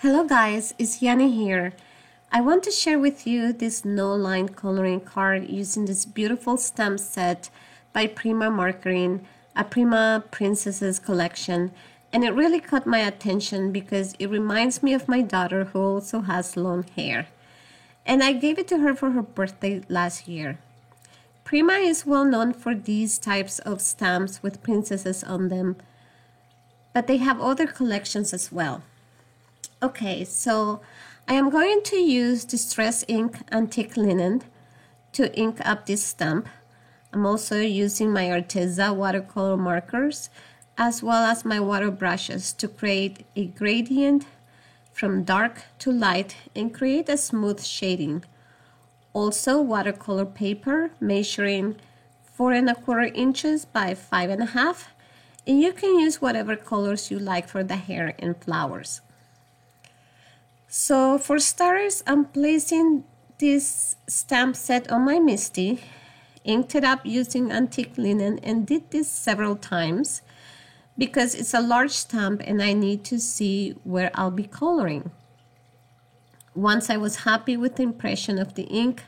Hello guys, it's Yani here. I want to share with you this no-line coloring card using this beautiful stamp set by Prima Markering, a Prima Princesses collection, and it really caught my attention because it reminds me of my daughter who also has long hair. And I gave it to her for her birthday last year. Prima is well known for these types of stamps with princesses on them, but they have other collections as well. Okay, so I am going to use Distress Ink Antique Linen to ink up this stamp. I'm also using my Arteza watercolor markers as well as my water brushes to create a gradient from dark to light and create a smooth shading. Also watercolor paper measuring 4¼ inches by 5½, and you can use whatever colors you like for the hair and flowers. So for starters, I'm placing this stamp set on my MISTI, inked it up using antique linen, and did this several times because it's a large stamp and I need to see where I'll be coloring. Once I was happy with the impression of the ink,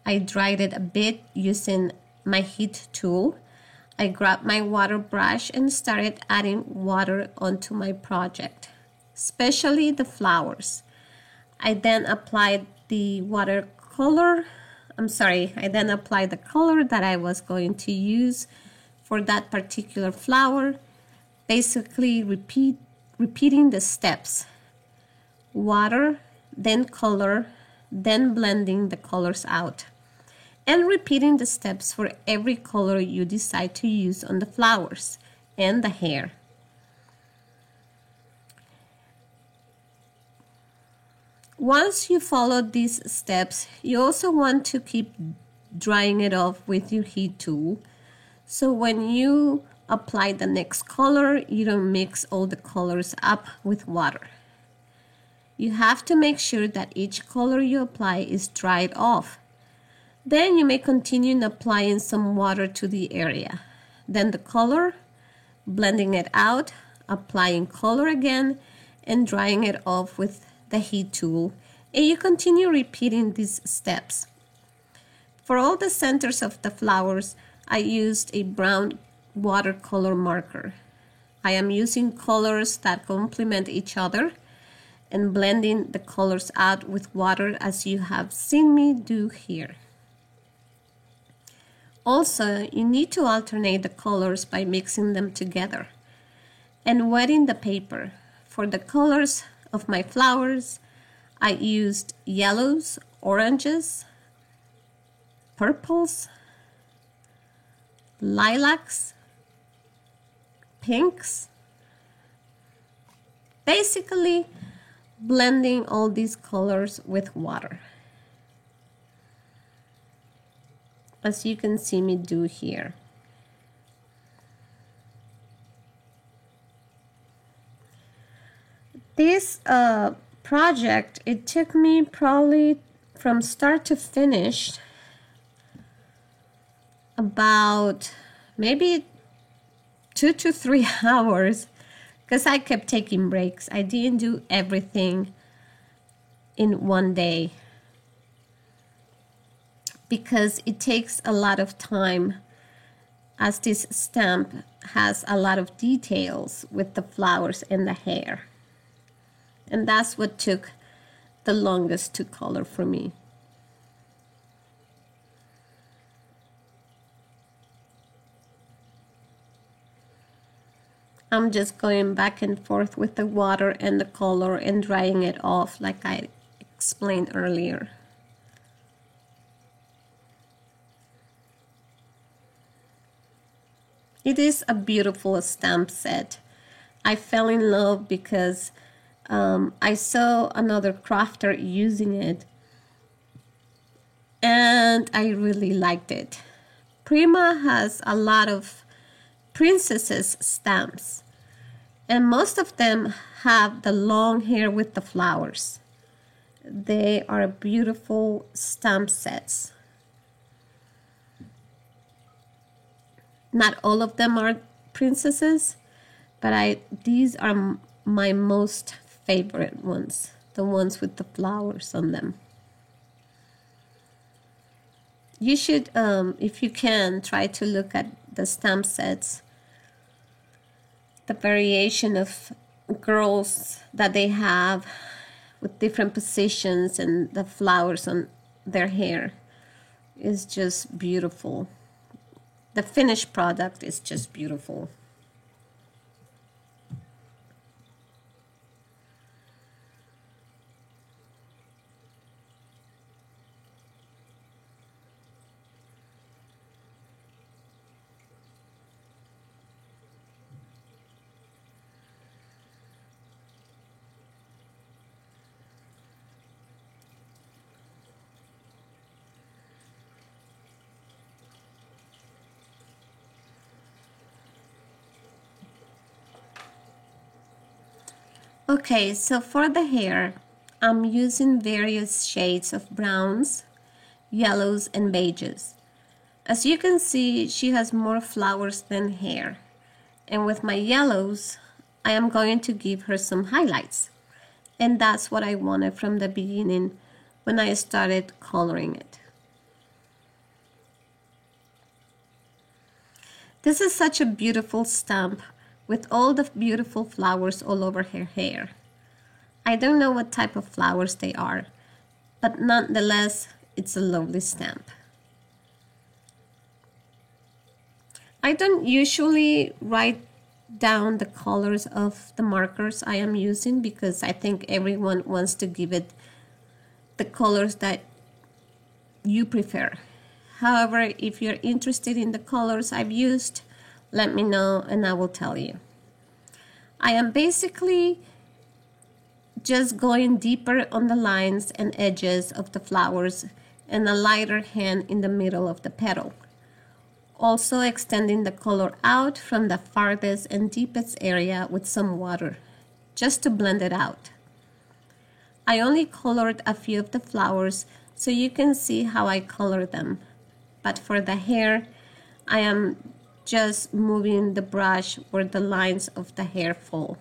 I dried it a bit using my heat tool. I grabbed my water brush and started adding water onto my project, especially the flowers. I then applied the color that I was going to use for that particular flower, basically repeating the steps. Water, then color, then blending the colors out, and repeating the steps for every color you decide to use on the flowers and the hair. Once you follow these steps, you also want to keep drying it off with your heat tool. So when you apply the next color, you don't mix all the colors up with water. You have to make sure that each color you apply is dried off. Then you may continue applying some water to the area. Then the color, blending it out, applying color again, and drying it off with the heat tool, and you continue repeating these steps. For all the centers of the flowers, I used a brown watercolor marker. I am using colors that complement each other and blending the colors out with water as you have seen me do here. Also, you need to alternate the colors by mixing them together and wetting the paper. For the colors of my flowers, I used yellows, oranges, purples, lilacs, pinks, basically blending all these colors with water, as you can see me do here. This project, it took me probably from start to finish about maybe 2 to 3 hours because I kept taking breaks. I didn't do everything in one day because it takes a lot of time, as this stamp has a lot of details with the flowers and the hair. And that's what took the longest to color for me. I'm just going back and forth with the water and the color and drying it off like I explained earlier. It is a beautiful stamp set. I fell in love because I saw another crafter using it and I really liked it. Prima has a lot of princesses stamps and most of them have the long hair with the flowers. They are beautiful stamp sets. Not all of them are princesses, but these are my most favorite ones, the ones with the flowers on them. You should, if you can, try to look at the stamp sets, the variation of girls that they have with different positions and the flowers on their hair is just beautiful. The finished product is just beautiful. Okay, so for the hair, I'm using various shades of browns, yellows, and beiges. As you can see, she has more flowers than hair. And with my yellows, I am going to give her some highlights. And that's what I wanted from the beginning when I started coloring it. This is such a beautiful stamp with all the beautiful flowers all over her hair. I don't know what type of flowers they are, but nonetheless, it's a lovely stamp. I don't usually write down the colors of the markers I am using because I think everyone wants to give it the colors that you prefer. However, if you're interested in the colors I've used, let me know and I will tell you. I am basically just going deeper on the lines and edges of the flowers and a lighter hand in the middle of the petal. Also extending the color out from the farthest and deepest area with some water, just to blend it out. I only colored a few of the flowers so you can see how I color them. But for the hair, I am just moving the brush where the lines of the hair fall,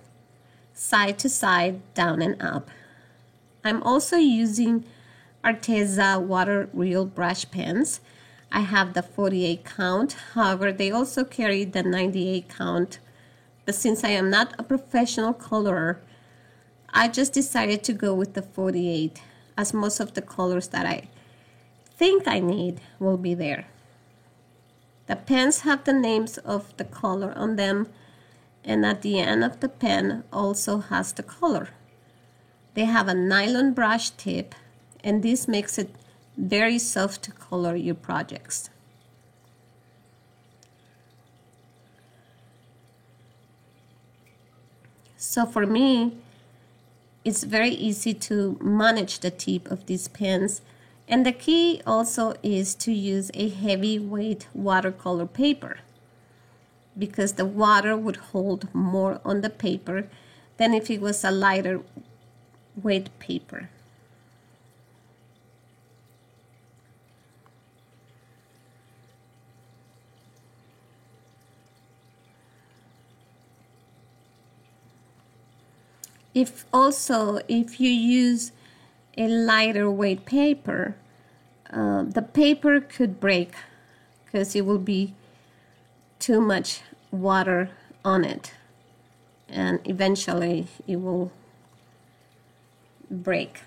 side to side, down and up. I'm also using Arteza water reel brush pens. I have the 48 count, however they also carry the 98 count, but since I am not a professional colorer, I just decided to go with the 48 as most of the colors that I think I need will be there. The pens have the names of the color on them, and at the end of the pen also has the color. They have a nylon brush tip, and this makes it very soft to color your projects. So for me, it's very easy to manage the tip of these pens. And the key also is to use a heavyweight watercolor paper because the water would hold more on the paper than if it was a lighter weight paper. If you use a lighter weight paper, the paper could break because it will be too much water on it and eventually it will break.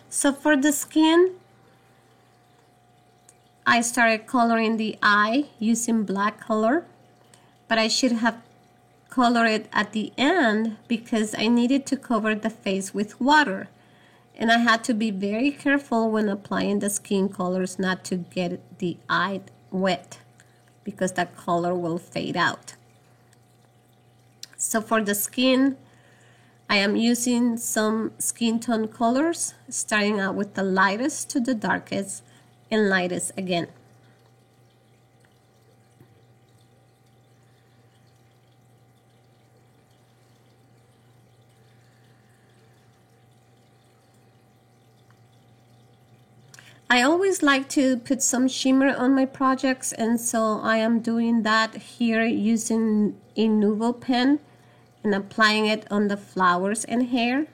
So for the skin, I started coloring the eye using black color, but I should have colored it at the end because I needed to cover the face with water. And I had to be very careful when applying the skin colors not to get the eye wet because that color will fade out. So for the skin, I am using some skin tone colors, starting out with the lightest to the darkest and lightest again. I always like to put some shimmer on my projects, and so I am doing that here using a Nuvo pen and applying it on the flowers and hair.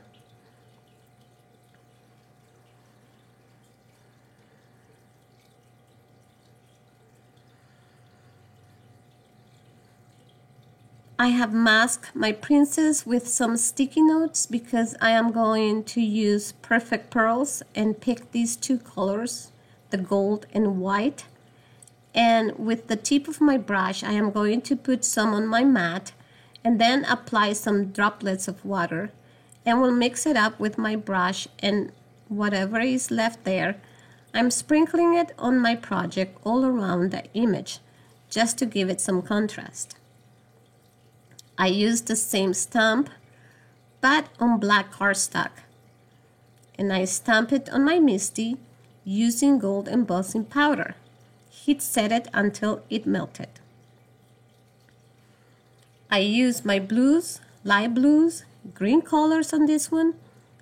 I have masked my princess with some sticky notes because I am going to use Perfect Pearls and pick these two colors, the gold and white. And with the tip of my brush, I am going to put some on my mat and then apply some droplets of water, and will mix it up with my brush, and whatever is left there, I'm sprinkling it on my project all around the image just to give it some contrast. I used the same stamp but on black cardstock, and I stamp it on my Misty using gold embossing powder. Heat set it until it melted. I use my blues, light blues, green colors on this one,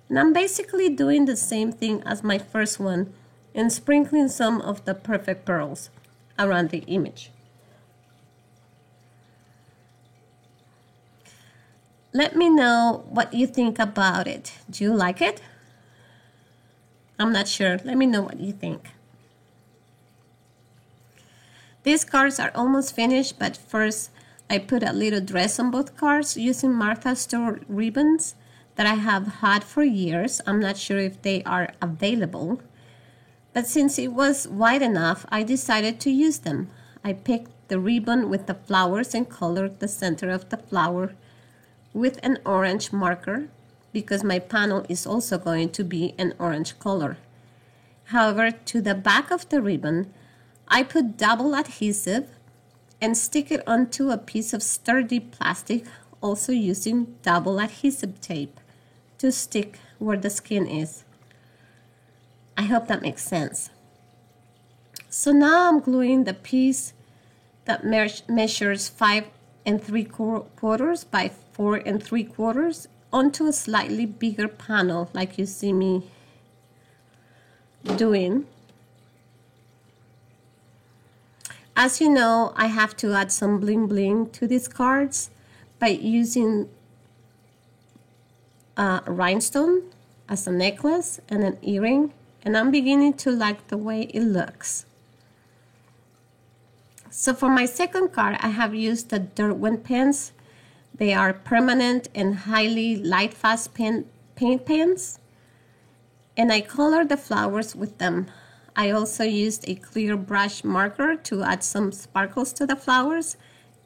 and I'm basically doing the same thing as my first one and sprinkling some of the Perfect Pearls around the image. Let me know what you think about it. Do you like it? I'm not sure. Let me know what you think. These cards are almost finished, but first I put a little dress on both cards using Martha Stewart ribbons that I have had for years. I'm not sure if they are available, but since it was wide enough, I decided to use them. I picked the ribbon with the flowers and colored the center of the flower with an orange marker because my panel is also going to be an orange color. However, to the back of the ribbon, I put double adhesive and stick it onto a piece of sturdy plastic, also using double adhesive tape to stick where the skin is. I hope that makes sense. So now I'm gluing the piece that measures 5 3/4 by 4 3/4 onto a slightly bigger panel like you see me doing. As you know, I have to add some bling bling to these cards by using a rhinestone as a necklace and an earring, and I'm beginning to like the way it looks. So for my second card, I have used the Derwent pens. They are permanent and highly light fast paint pens, and I colored the flowers with them. I also used a clear brush marker to add some sparkles to the flowers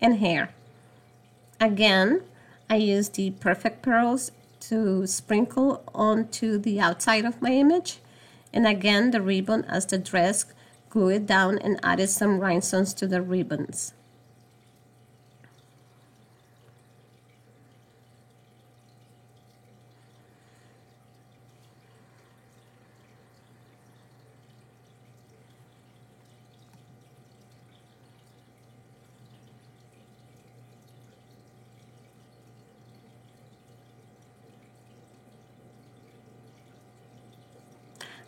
and hair. Again, I used the Perfect Pearls to sprinkle onto the outside of my image, and again the ribbon as the dress, glue it down and added some rhinestones to the ribbons.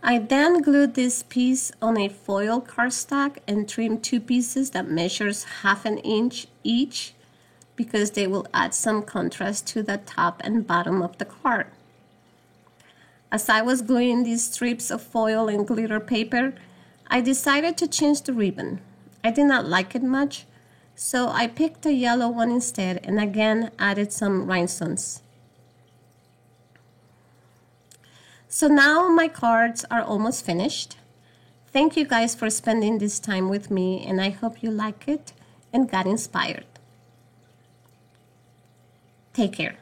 I then glued this piece on a foil cardstock and trimmed two pieces that measures 1/2 inch each because they will add some contrast to the top and bottom of the card. As I was gluing these strips of foil and glitter paper, I decided to change the ribbon. I did not like it much, so I picked a yellow one instead and again added some rhinestones. So now my cards are almost finished. Thank you guys for spending this time with me, and I hope you like it and got inspired. Take care.